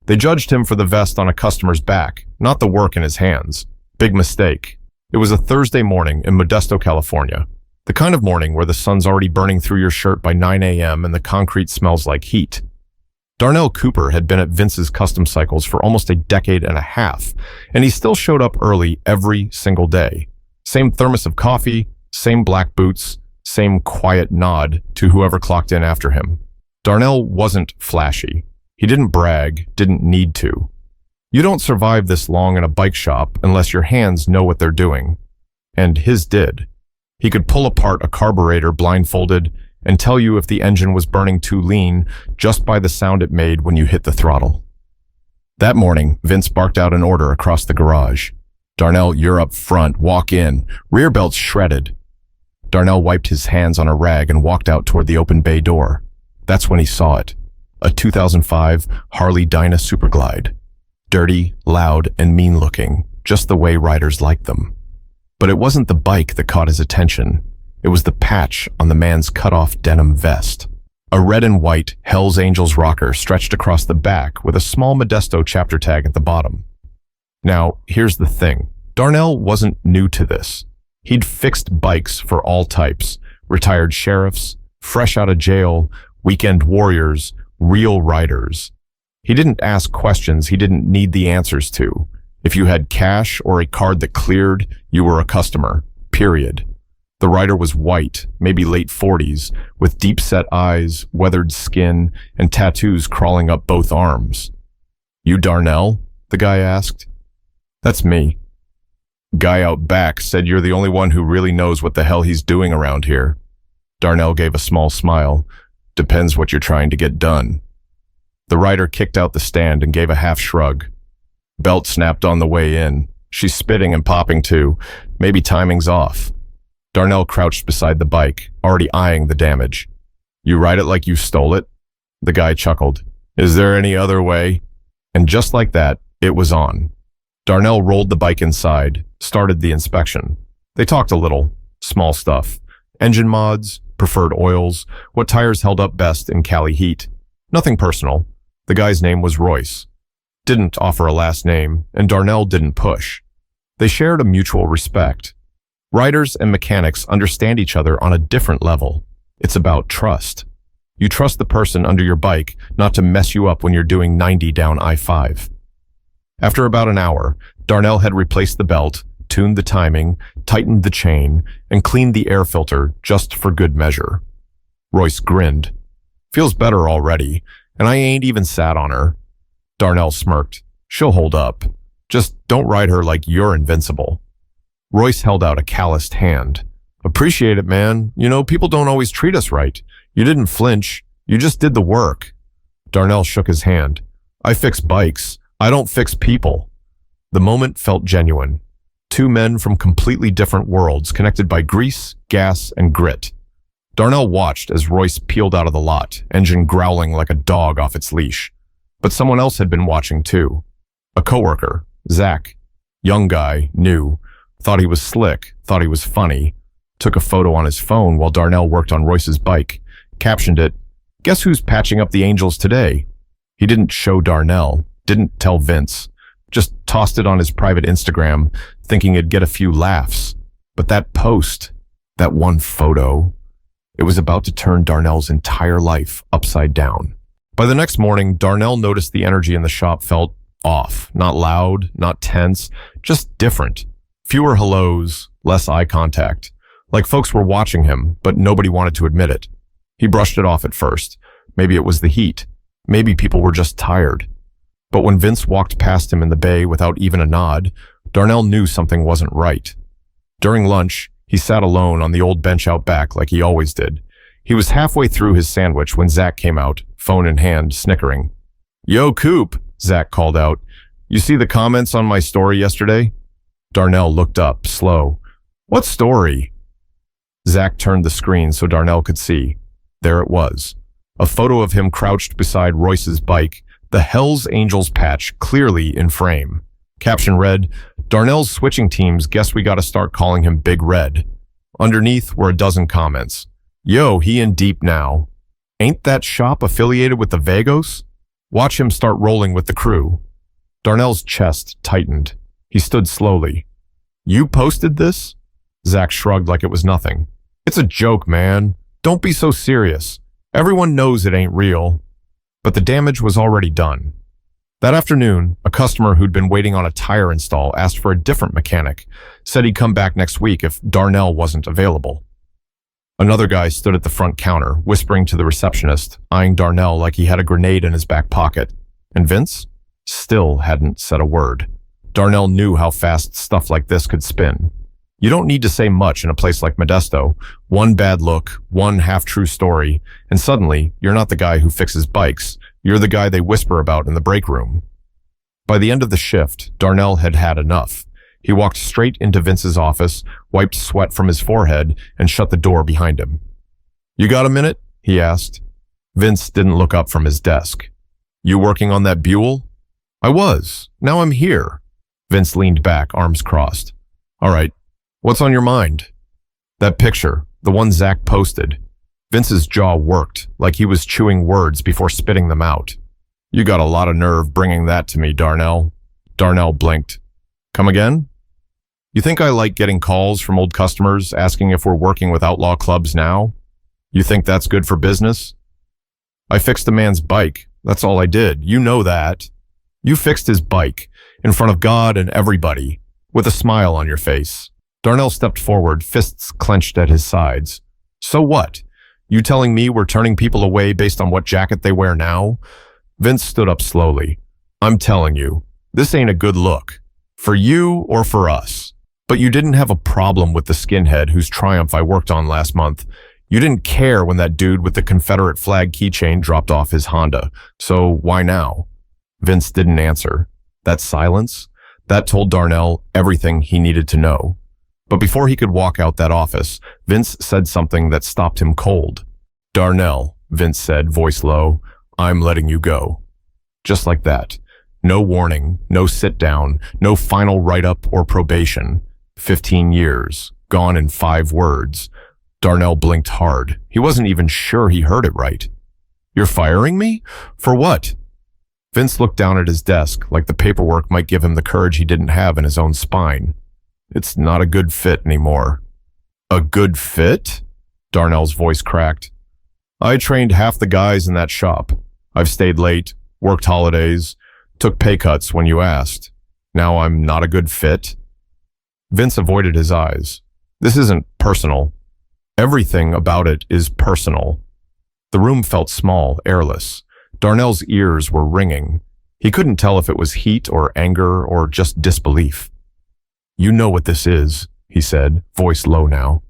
They judged him for the vest on a customer's back, not the work in his hands. Big mistake. It was a Thursday morning in Modesto, California. The kind of morning where the sun's already burning through your shirt by 9 a.m. and the concrete smells like heat. Darnell Cooper had been at Vince's Custom Cycles for almost a decade and a half, and he still showed up early every single day. Same thermos of coffee, same black boots, same quiet nod to whoever clocked in after him. Darnell wasn't flashy. He didn't brag, didn't need to. You don't survive this long in a bike shop unless your hands know what they're doing. And his did. He could pull apart a carburetor blindfolded and tell you if the engine was burning too lean just by the sound it made when you hit the throttle. That morning, Vince barked out an order across the garage. "Darnell, you're up front. Walk in. Rear belt's shredded." Darnell wiped his hands on a rag and walked out toward the open bay door. That's when he saw it. A 2005 Harley Dyna Superglide. Dirty, loud, and mean-looking, just the way riders liked them. But it wasn't the bike that caught his attention. It was the patch on the man's cut-off denim vest. A red and white Hell's Angels rocker stretched across the back with a small Modesto chapter tag at the bottom. Now, here's the thing. Darnell wasn't new to this. He'd fixed bikes for all types, retired sheriffs, fresh out of jail, weekend warriors, real riders. He didn't ask questions he didn't need the answers to. If you had cash or a card that cleared, you were a customer, period. The rider was white, maybe late 40s, with deep-set eyes, weathered skin, and tattoos crawling up both arms. "You Darnell?" the guy asked. "That's me." "Guy out back said you're the only one who really knows what the hell he's doing around here." Darnell gave a small smile. "Depends what you're trying to get done." The rider kicked out the stand and gave a half shrug. "Belt snapped on the way in. She's spitting and popping too. Maybe timing's off." Darnell crouched beside the bike, already eyeing the damage. "You ride it like you stole it?" The guy chuckled. "Is there any other way?" And just like that, it was on. Darnell rolled the bike inside, started the inspection. They talked a little, small stuff. Engine mods, preferred oils, what tires held up best in Cali heat. Nothing personal. The guy's name was Royce. Didn't offer a last name, and Darnell didn't push. They shared a mutual respect. Riders and mechanics understand each other on a different level. It's about trust. You trust the person under your bike not to mess you up when you're doing 90 down I-5. After about an hour, Darnell had replaced the belt, tuned the timing, tightened the chain, and cleaned the air filter just for good measure. Royce grinned. "Feels better already, and I ain't even sat on her." Darnell smirked. "She'll hold up. Just don't ride her like you're invincible." Royce held out a calloused hand. "Appreciate it, man. You know, people don't always treat us right. You didn't flinch. You just did the work." Darnell shook his hand. "I fix bikes. I don't fix people." The moment felt genuine. Two men from completely different worlds connected by grease, gas, and grit. Darnell watched as Royce peeled out of the lot, engine growling like a dog off its leash. But someone else had been watching too. A coworker, Zach. Young guy, new. Thought he was slick, thought he was funny. Took a photo on his phone while Darnell worked on Royce's bike. Captioned it, "Guess who's patching up the Angels today?" He didn't show Darnell, didn't tell Vince. Just tossed it on his private Instagram, thinking it'd get a few laughs. But that post, that one photo, it was about to turn Darnell's entire life upside down. By the next morning, Darnell noticed the energy in the shop felt off. Not loud, not tense, just different. Fewer hellos, less eye contact. Like folks were watching him, but nobody wanted to admit it. He brushed it off at first. Maybe it was the heat. Maybe people were just tired. But when Vince walked past him in the bay without even a nod, Darnell knew something wasn't right. During lunch, he sat alone on the old bench out back like he always did. He was halfway through his sandwich when Zach came out, phone in hand, snickering. "Yo, Coop," Zach called out. "You see the comments on my story yesterday?" Darnell looked up, slow. "What story?" Zach turned the screen so Darnell could see. There it was. A photo of him crouched beside Royce's bike, the Hell's Angels patch clearly in frame. Caption read, "Darnell's switching teams guess we gotta start calling him Big Red." Underneath were a dozen comments. "Yo, he in deep now. Ain't that shop affiliated with the Vagos?" Watch him start rolling with the crew." Darnell's chest tightened. He stood slowly. "You posted this?" Zach shrugged like it was nothing. "It's a joke, man. Don't be so serious. Everyone knows it ain't real." But the damage was already done. That afternoon, a customer who'd been waiting on a tire install asked for a different mechanic, said he'd come back next week if Darnell wasn't available. Another guy stood at the front counter, whispering to the receptionist, eyeing Darnell like he had a grenade in his back pocket. And Vince still hadn't said a word. Darnell knew how fast stuff like this could spin. You don't need to say much in a place like Modesto. One bad look, one half-true story, and suddenly you're not the guy who fixes bikes. You're the guy they whisper about in the break room. By the end of the shift, Darnell had had enough. He walked straight into Vince's office, wiped sweat from his forehead, and shut the door behind him. "You got a minute?" he asked. Vince didn't look up from his desk. "You working on that Buell?" "I was. Now I'm here." Vince leaned back, arms crossed. "All right. What's on your mind?" "That picture, the one Zach posted." Vince's jaw worked, like he was chewing words before spitting them out. "You got a lot of nerve bringing that to me, Darnell." Darnell blinked. "Come again?" "You think I like getting calls from old customers asking if we're working with outlaw clubs now? You think that's good for business?" "I fixed a man's bike. That's all I did. You know that." "You fixed his bike, in front of God and everybody, with a smile on your face." Darnell stepped forward, fists clenched at his sides. "So what? You telling me we're turning people away based on what jacket they wear now?" Vince stood up slowly. "I'm telling you, this ain't a good look. For you or for us. But you didn't have a problem with the skinhead whose Triumph I worked on last month. You didn't care when that dude with the Confederate flag keychain dropped off his Honda. So why now?" Vince didn't answer. That silence, that told Darnell everything he needed to know. But before he could walk out that office, Vince said something that stopped him cold. "Darnell," Vince said, voice low, "I'm letting you go." Just like that. No warning, no sit down, no final write-up or probation. 15 years, gone in 5 words. Darnell blinked hard. He wasn't even sure he heard it right. "You're firing me? For what?" Vince looked down at his desk, like the paperwork might give him the courage he didn't have in his own spine. "It's not a good fit anymore." "A good fit?" Darnell's voice cracked. "I trained half the guys in that shop. I've stayed late, worked holidays, took pay cuts when you asked. Now I'm not a good fit?" Vince avoided his eyes. "This isn't personal. Everything about it is personal." The room felt small, airless. Darnell's ears were ringing. He couldn't tell if it was heat or anger or just disbelief. "You know what this is," he said, voice low now.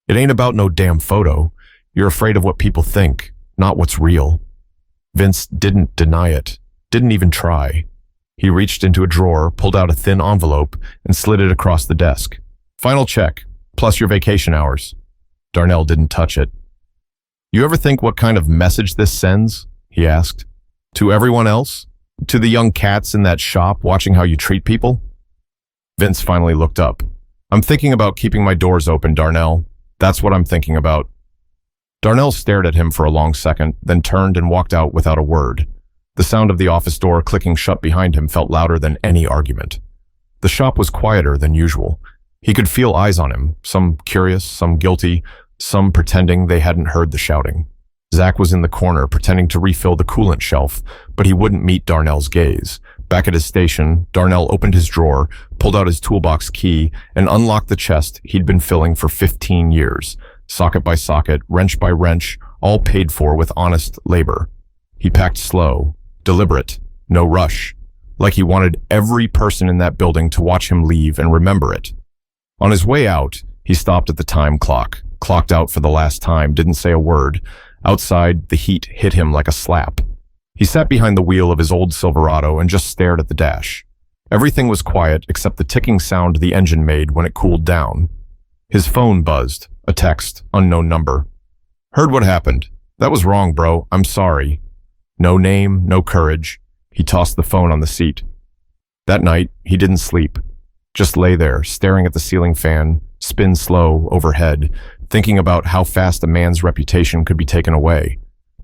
"It ain't about no damn photo. You're afraid of what people think, not what's real." Vince didn't deny it, didn't even try. He reached into a drawer, pulled out a thin envelope, and slid it across the desk. "Final check, plus your vacation hours." Darnell didn't touch it. "You ever think what kind of message this sends?" he asked. "To everyone else? To the young cats in that shop watching how you treat people?" Vince finally looked up. "I'm thinking about keeping my doors open, Darnell. That's what I'm thinking about." Darnell stared at him for a long second, then turned and walked out without a word. The sound of the office door clicking shut behind him felt louder than any argument. The shop was quieter than usual. He could feel eyes on him, some curious, some guilty, some pretending they hadn't heard the shouting. Zach was in the corner, pretending to refill the coolant shelf, but he wouldn't meet Darnell's gaze. Back at his station, Darnell opened his drawer, pulled out his toolbox key, and unlocked the chest he'd been filling for 15 years. Socket by socket, wrench by wrench, all paid for with honest labor. He packed slow, deliberate, no rush, like he wanted every person in that building to watch him leave and remember it. On his way out, he stopped at the time clock, clocked out for the last time, didn't say a word. Outside, the heat hit him like a slap. He sat behind the wheel of his old Silverado and just stared at the dash. Everything was quiet except the ticking sound the engine made when it cooled down. His phone buzzed, a text, unknown number. "Heard what happened. That was wrong, bro. I'm sorry." No name, no courage. He tossed the phone on the seat. That night, he didn't sleep. Just lay there, staring at the ceiling fan, spin slow overhead, thinking about how fast a man's reputation could be taken away.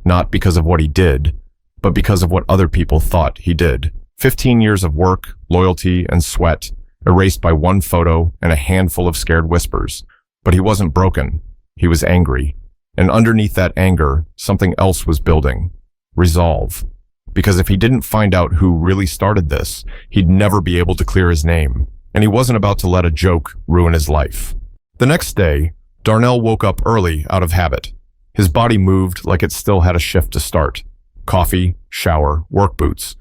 Not because of what he did, but because of what other people thought he did. 15 years of work, loyalty, and sweat, erased by one photo and a handful of scared whispers. But he wasn't broken. He was angry. And underneath that anger, something else was building. Resolve. Because if he didn't find out who really started this, he'd never be able to clear his name. And he wasn't about to let a joke ruin his life. The next day, Darnell woke up early out of habit. His body moved like it still had a shift to start. Coffee, shower, work boots.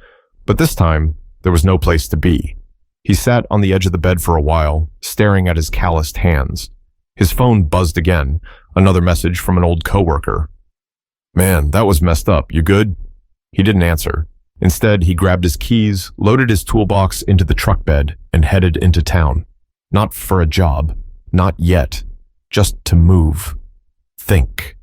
But this time, there was no place to be. He sat on the edge of the bed for a while, staring at his calloused hands. His phone buzzed again, another message from an old coworker. "Man, that was messed up. You good?" He didn't answer. Instead, he grabbed his keys, loaded his toolbox into the truck bed, and headed into town. Not for a job. Not yet. Just to move. Think.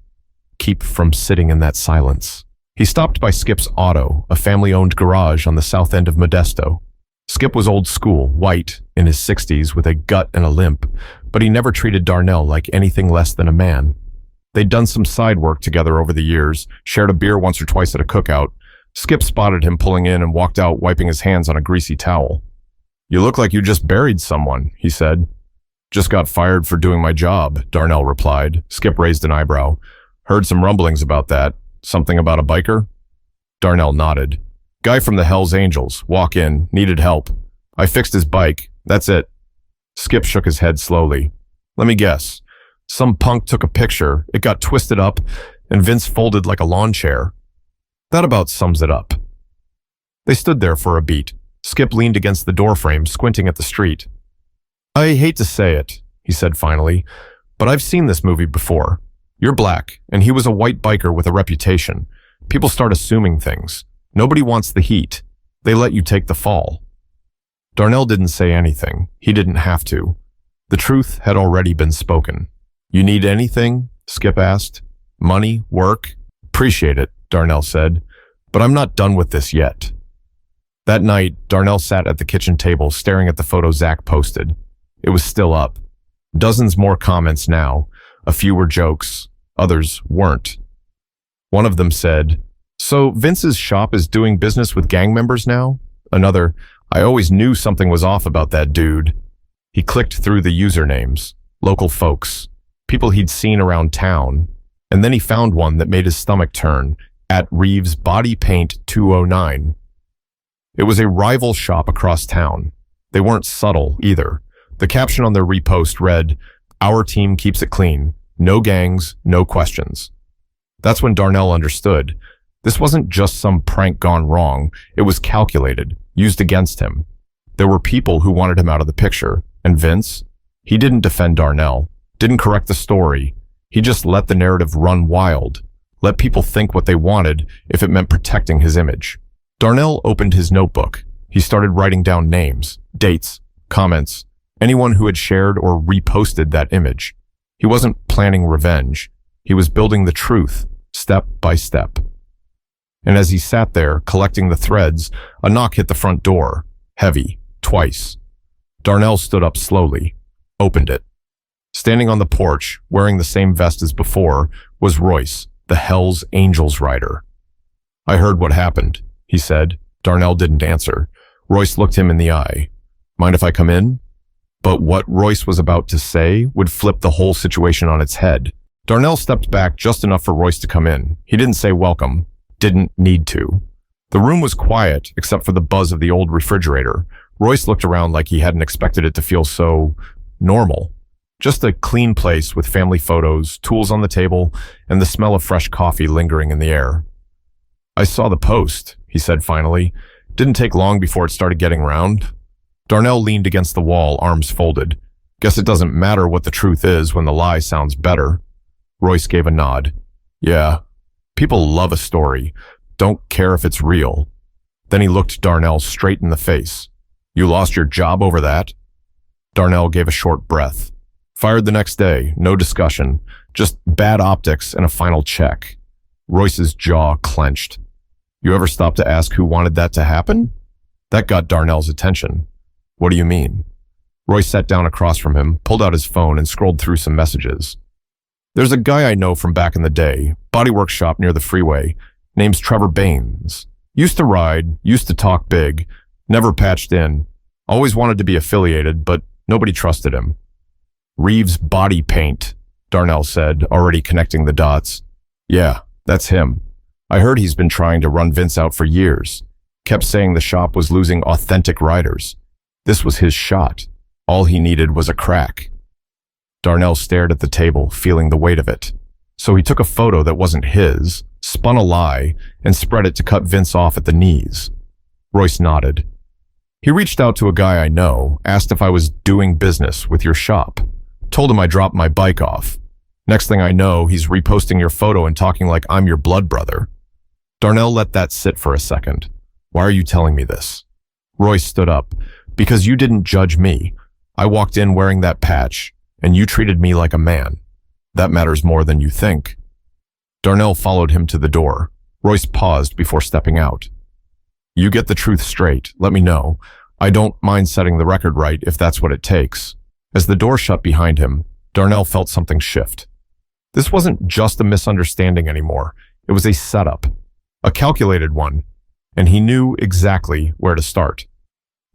Keep from sitting in that silence. He stopped by Skip's Auto, a family-owned garage on the south end of Modesto. Skip was old school, white, in his 60s with a gut and a limp, but he never treated Darnell like anything less than a man. They'd done some side work together over the years, shared a beer once or twice at a cookout. Skip spotted him pulling in and walked out wiping his hands on a greasy towel. "You look like you just buried someone," he said. "Just got fired for doing my job," Darnell replied. Skip raised an eyebrow. "Heard some rumblings about that. Something about a biker?" Darnell nodded. "Guy from the Hells Angels. Walk in. Needed help. I fixed his bike. That's it." Skip shook his head slowly. "Let me guess. Some punk took a picture, it got twisted up, and Vince folded like a lawn chair. That about sums it up." They stood there for a beat. Skip leaned against the doorframe, squinting at the street. "I hate to say it," he said finally, "but I've seen this movie before. You're black, and he was a white biker with a reputation. People start assuming things. Nobody wants the heat. They let you take the fall." Darnell didn't say anything. He didn't have to. The truth had already been spoken. "You need anything?" Skip asked. "Money? Work?" "Appreciate it," Darnell said, "but I'm not done with this yet." That night, Darnell sat at the kitchen table staring at the photo Zach posted. It was still up. Dozens more comments now. A few were jokes. Others weren't. One of them said, "So Vince's shop is doing business with gang members now?" Another, "I always knew something was off about that dude." He clicked through the usernames. Local folks. People he'd seen around town. And then he found one that made his stomach turn, at Reeves Body Paint 209. It was a rival shop across town. They weren't subtle either. The caption on their repost read, "Our team keeps it clean. No gangs, no questions." That's when Darnell understood. This wasn't just some prank gone wrong. It was calculated, used against him. There were people who wanted him out of the picture. And Vince? He didn't defend Darnell, didn't correct the story. He just let the narrative run wild, let people think what they wanted if it meant protecting his image. Darnell opened his notebook. He started writing down names, dates, comments, anyone who had shared or reposted that image. He wasn't planning revenge. He was building the truth, step by step. And as he sat there, collecting the threads, a knock hit the front door, heavy, twice. Darnell stood up slowly, opened it. Standing on the porch, wearing the same vest as before, was Royce, the Hells Angels rider. "I heard what happened," he said. Darnell didn't answer. Royce looked him in the eye. "Mind if I come in?" But what Royce was about to say would flip the whole situation on its head. Darnell stepped back just enough for Royce to come in. He didn't say welcome. Didn't need to. The room was quiet, except for the buzz of the old refrigerator. Royce looked around like he hadn't expected it to feel so normal. Just a clean place with family photos, tools on the table, and the smell of fresh coffee lingering in the air. "I saw the post," he said finally. "Didn't take long before it started getting round." Darnell leaned against the wall, arms folded. "Guess it doesn't matter what the truth is when the lie sounds better." Royce gave a nod. "Yeah. People love a story. Don't care if it's real." Then he looked Darnell straight in the face. "You lost your job over that?" Darnell gave a short breath. "Fired the next day, no discussion, just bad optics and a final check." Royce's jaw clenched. "You ever stop to ask who wanted that to happen?" That got Darnell's attention. "What do you mean?" Royce sat down across from him, pulled out his phone, and scrolled through some messages. "There's a guy I know from back in the day, body workshop near the freeway. Name's Trevor Baines. Used to ride, used to talk big, never patched in. Always wanted to be affiliated, but nobody trusted him. Reeves Body Paint, Darnell said, already connecting the dots. Yeah, that's him. I heard he's been trying to run Vince out for years. Kept saying the shop was losing authentic riders. This was his shot. All he needed was a crack. Darnell stared at the table, feeling the weight of it. So he took a photo that wasn't his, spun a lie, and spread it to cut Vince off at the knees. Royce nodded. He reached out to a guy I know, asked if I was doing business with your shop. Told him I dropped my bike off. Next thing I know, he's reposting your photo and talking like I'm your blood brother. Darnell let that sit for a second. Why are you telling me this? Royce stood up. Because you didn't judge me. I walked in wearing that patch, and you treated me like a man. That matters more than you think. Darnell followed him to the door. Royce paused before stepping out. You get the truth straight, let me know. I don't mind setting the record right if that's what it takes. As the door shut behind him, Darnell felt something shift. This wasn't just a misunderstanding anymore. It was a setup, a calculated one, and he knew exactly where to start.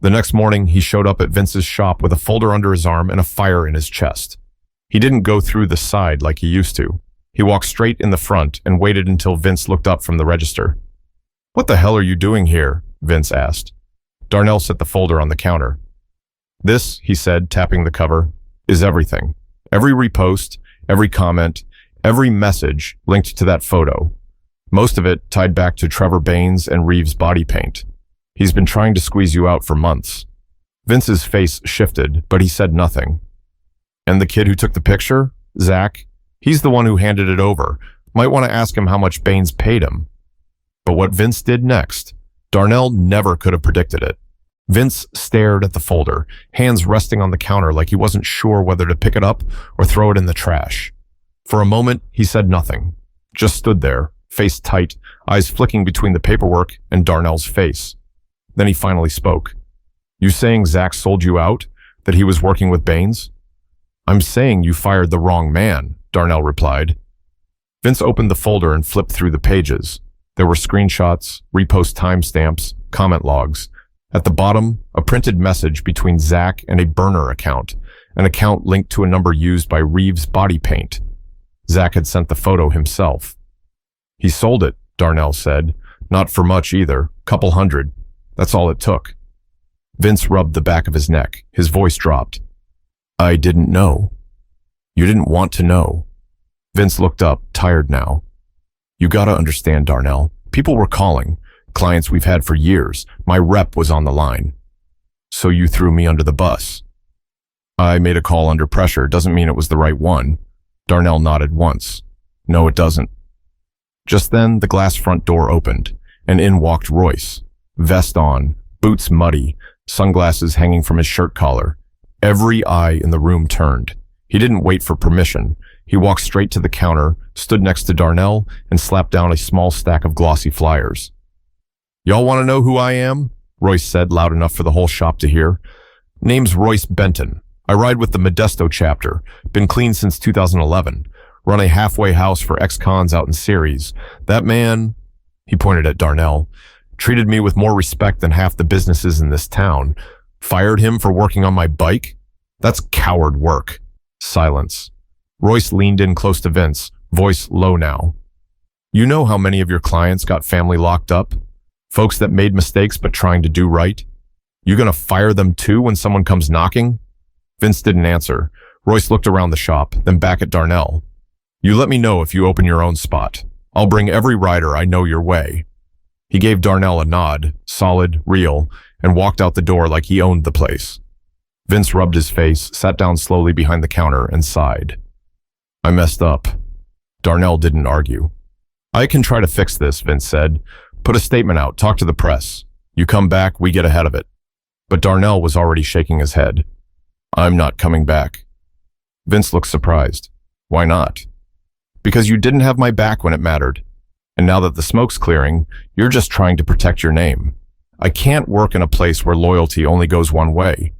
The next morning, he showed up at Vince's shop with a folder under his arm and a fire in his chest. He didn't go through the side like he used to. He walked straight in the front and waited until Vince looked up from the register. What the hell are you doing here? Vince asked. Darnell set the folder on the counter. This, he said, tapping the cover, is everything. Every repost, every comment, every message linked to that photo. Most of it tied back to Trevor Baines and Reeves Body Paint. He's been trying to squeeze you out for months. Vince's face shifted, but he said nothing. And the kid who took the picture? Zach? He's the one who handed it over. Might want to ask him how much Baines paid him. But what Vince did next, Darnell never could have predicted it. Vince stared at the folder, hands resting on the counter like he wasn't sure whether to pick it up or throw it in the trash. For a moment, he said nothing. Just stood there, face tight, eyes flicking between the paperwork and Darnell's face. Then he finally spoke. You saying Zach sold you out? That he was working with Baines? I'm saying you fired the wrong man, Darnell replied. Vince opened the folder and flipped through the pages. There were screenshots, repost timestamps, comment logs. At the bottom, a printed message between Zach and a burner account, an account linked to a number used by Reeves Body Paint. Zach had sent the photo himself. He sold it, Darnell said. Not for much either, couple hundred. That's all it took. Vince rubbed the back of his neck. His voice dropped. I didn't know. You didn't want to know. Vince looked up, tired now. You gotta understand, Darnell. People were calling. Clients we've had for years. My rep was on the line. So you threw me under the bus. I made a call under pressure. Doesn't mean it was the right one. Darnell nodded once. No, it doesn't. Just then, the glass front door opened, and in walked Royce. Vest on, boots muddy, sunglasses hanging from his shirt collar. Every eye in the room turned. He didn't wait for permission. He walked straight to the counter, stood next to Darnell, and slapped down a small stack of glossy flyers. Y'all want to know who I am? Royce said loud enough for the whole shop to hear. Name's Royce Benton. I ride with the Modesto chapter. Been clean since 2011. Run a halfway house for ex-cons out in Ceres. That man, he pointed at Darnell, treated me with more respect than half the businesses in this town. Fired him for working on my bike? That's coward work. Silence. Royce leaned in close to Vince, voice low now. You know how many of your clients got family locked up? Folks that made mistakes but trying to do right? You gonna fire them too when someone comes knocking? Vince didn't answer. Royce looked around the shop, then back at Darnell. You let me know if you open your own spot. I'll bring every rider I know your way. He gave Darnell a nod, solid, real, and walked out the door like he owned the place. Vince rubbed his face, sat down slowly behind the counter, and sighed. I messed up. Darnell didn't argue. I can try to fix this, Vince said. Put a statement out, talk to the press. You come back, we get ahead of it. But Darnell was already shaking his head. I'm not coming back. Vince looked surprised. Why not? Because you didn't have my back when it mattered. And now that the smoke's clearing, you're just trying to protect your name. I can't work in a place where loyalty only goes one way.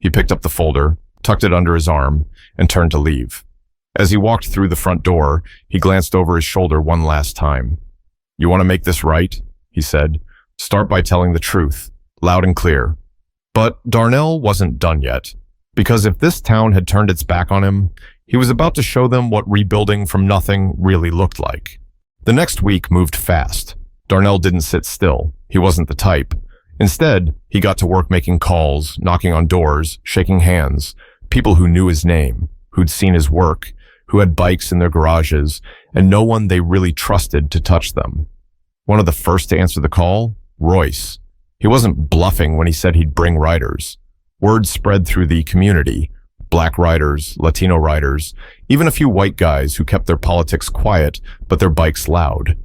He picked up the folder, tucked it under his arm, and turned to leave. As he walked through the front door, he glanced over his shoulder one last time. You want to make this right? He said. Start by telling the truth, loud and clear. But Darnell wasn't done yet, because if this town had turned its back on him, he was about to show them what rebuilding from nothing really looked like. The next week moved fast. Darnell didn't sit still. He wasn't the type. Instead, he got to work making calls, knocking on doors, shaking hands, people who knew his name, who'd seen his work, who had bikes in their garages, and no one they really trusted to touch them. One of the first to answer the call, Royce. He wasn't bluffing when he said he'd bring riders. Word spread through the community. Black riders, Latino riders, even a few white guys who kept their politics quiet, but their bikes loud.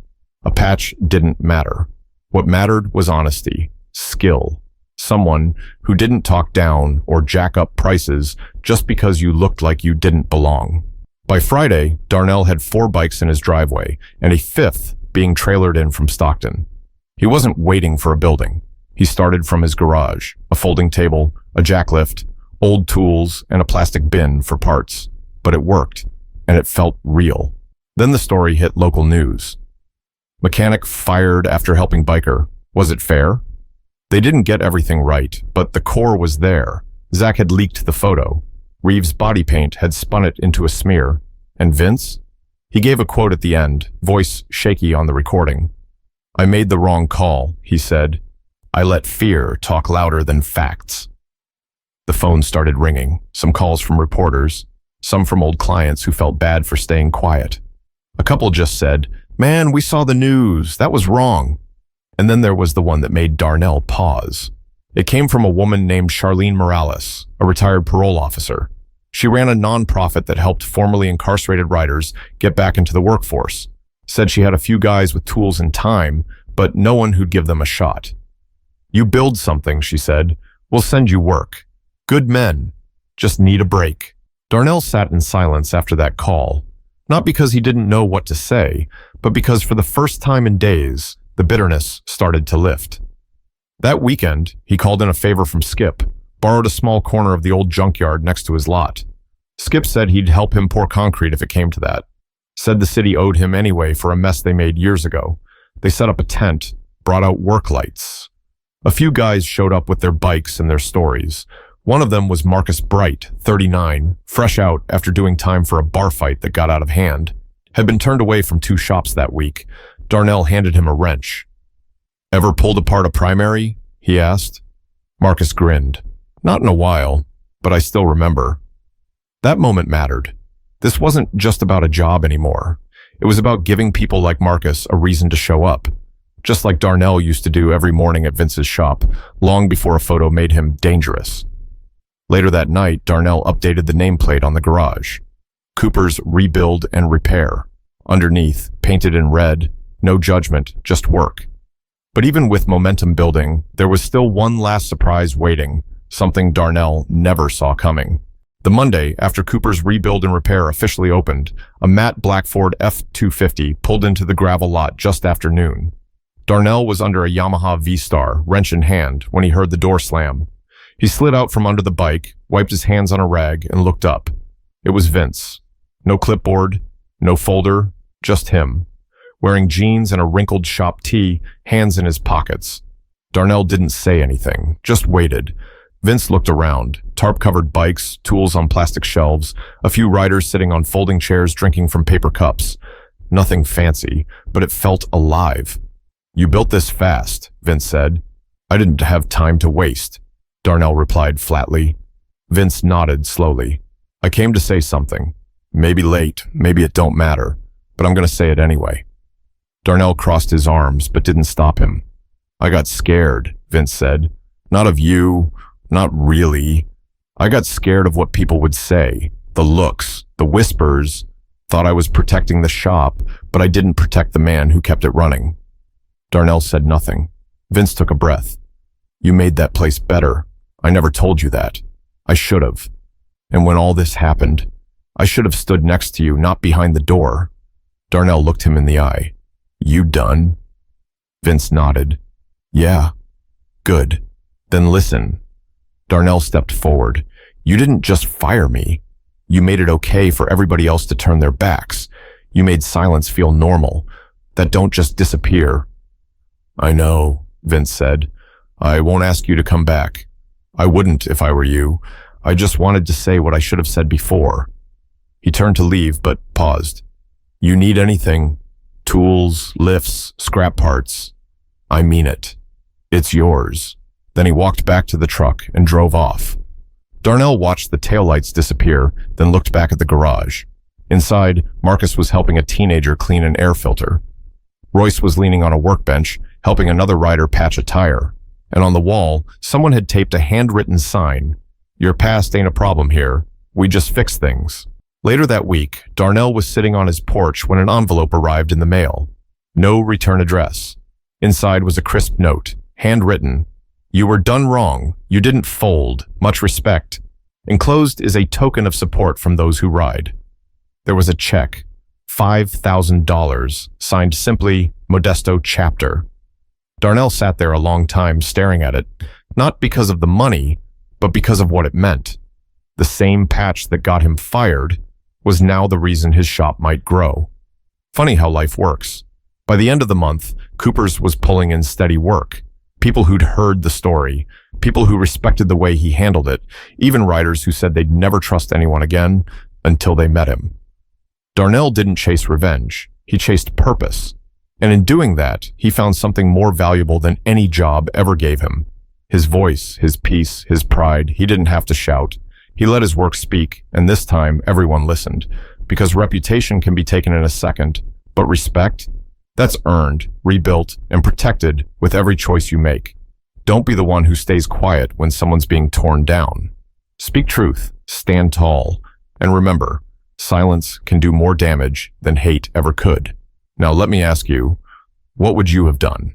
A patch didn't matter. What mattered was honesty, skill. Someone who didn't talk down or jack up prices just because you looked like you didn't belong. By Friday, Darnell had 4 bikes in his driveway and a 5th being trailered in from Stockton. He wasn't waiting for a building. He started from his garage, a folding table, a jacklift, old tools, and a plastic bin for parts. But it worked, and it felt real. Then the story hit local news. Mechanic fired after helping biker. Was it fair? They didn't get everything right, but the core was there. Zach had leaked the photo. Reeves' body paint had spun it into a smear. And Vince? He gave a quote at the end, voice shaky on the recording. I made the wrong call, he said. I let fear talk louder than facts. The phone started ringing, some calls from reporters, some from old clients who felt bad for staying quiet. A couple just said, "Man, we saw the news. That was wrong." And then there was the one that made Darnell pause. It came from a woman named Charlene Morales, a retired parole officer. She ran a nonprofit that helped formerly incarcerated riders get back into the workforce. Said she had a few guys with tools and time, but no one who'd give them a shot. You build something, she said. We'll send you work. Good men. Just need a break. Darnell sat in silence after that call, not because he didn't know what to say, but because for the first time in days, the bitterness started to lift. That weekend, he called in a favor from Skip, borrowed a small corner of the old junkyard next to his lot. Skip said he'd help him pour concrete if it came to that. Said the city owed him anyway for a mess they made years ago. They set up a tent, brought out work lights. A few guys showed up with their bikes and their stories. One of them was Marcus Bright, 39, fresh out after doing time for a bar fight that got out of hand. Had been turned away from 2 shops that week. Darnell handed him a wrench. Ever pulled apart a primary? He asked. Marcus grinned. Not in a while, but I still remember. That moment mattered. This wasn't just about a job anymore. It was about giving people like Marcus a reason to show up. Just like Darnell used to do every morning at Vince's shop, long before a photo made him dangerous. Later that night, Darnell updated the nameplate on the garage. Cooper's Rebuild and Repair. Underneath, painted in red, no judgment, just work. But even with momentum building, there was still one last surprise waiting, something Darnell never saw coming. The Monday, after Cooper's Rebuild and Repair officially opened, a matte black Ford F-250 pulled into the gravel lot just after noon. Darnell was under a Yamaha V-Star, wrench in hand, when he heard the door slam. He slid out from under the bike, wiped his hands on a rag, and looked up. It was Vince. No clipboard, no folder, just him. Wearing jeans and a wrinkled shop tee, hands in his pockets. Darnell didn't say anything, just waited. Vince looked around. Tarp-covered bikes, tools on plastic shelves, a few riders sitting on folding chairs drinking from paper cups. Nothing fancy, but it felt alive. You built this fast, Vince said. I didn't have time to waste, Darnell replied flatly. Vince nodded slowly. I came to say something. Maybe late, maybe it don't matter, but I'm going to say it anyway. Darnell crossed his arms, but didn't stop him. I got scared, Vince said. Not of you, not really. I got scared of what people would say, the looks, the whispers. Thought I was protecting the shop, but I didn't protect the man who kept it running. Darnell said nothing. Vince took a breath. You made that place better. I never told you that. I should have. And when all this happened, I should have stood next to you, not behind the door. Darnell looked him in the eye. You done? Vince nodded. Yeah. Good. Then listen. Darnell stepped forward. You didn't just fire me. You made it okay for everybody else to turn their backs. You made silence feel normal. that don't just disappear. I know, Vince said. I won't ask you to come back. I wouldn't if I were you. I just wanted to say what I should have said before. He turned to leave, but paused. You need anything? Tools, lifts, scrap parts. I mean it. It's yours. Then he walked back to the truck and drove off. Darnell watched the taillights disappear, then looked back at the garage. Inside, Marcus was helping a teenager clean an air filter. Royce was leaning on a workbench, helping another rider patch a tire. And on the wall, someone had taped a handwritten sign. Your past ain't a problem here. We just fix things. Later that week, Darnell was sitting on his porch when an envelope arrived in the mail. No return address. Inside was a crisp note, handwritten. You were done wrong. You didn't fold. Much respect. Enclosed is a token of support from those who ride. There was a check, $5,000, signed simply Modesto Chapter. Darnell sat there a long time staring at it, not because of the money, but because of what it meant. The same patch that got him fired was now the reason his shop might grow. Funny how life works. By the end of the month, Cooper's was pulling in steady work. People who'd heard the story, people who respected the way he handled it, even riders who said they'd never trust anyone again until they met him. Darnell didn't chase revenge. He chased purpose. And in doing that, he found something more valuable than any job ever gave him. His voice, his peace, his pride. He didn't have to shout. He let his work speak, and this time everyone listened. Because reputation can be taken in a second, but respect? That's earned, rebuilt, and protected with every choice you make. Don't be the one who stays quiet when someone's being torn down. Speak truth, stand tall, and remember, silence can do more damage than hate ever could. Now let me ask you, what would you have done?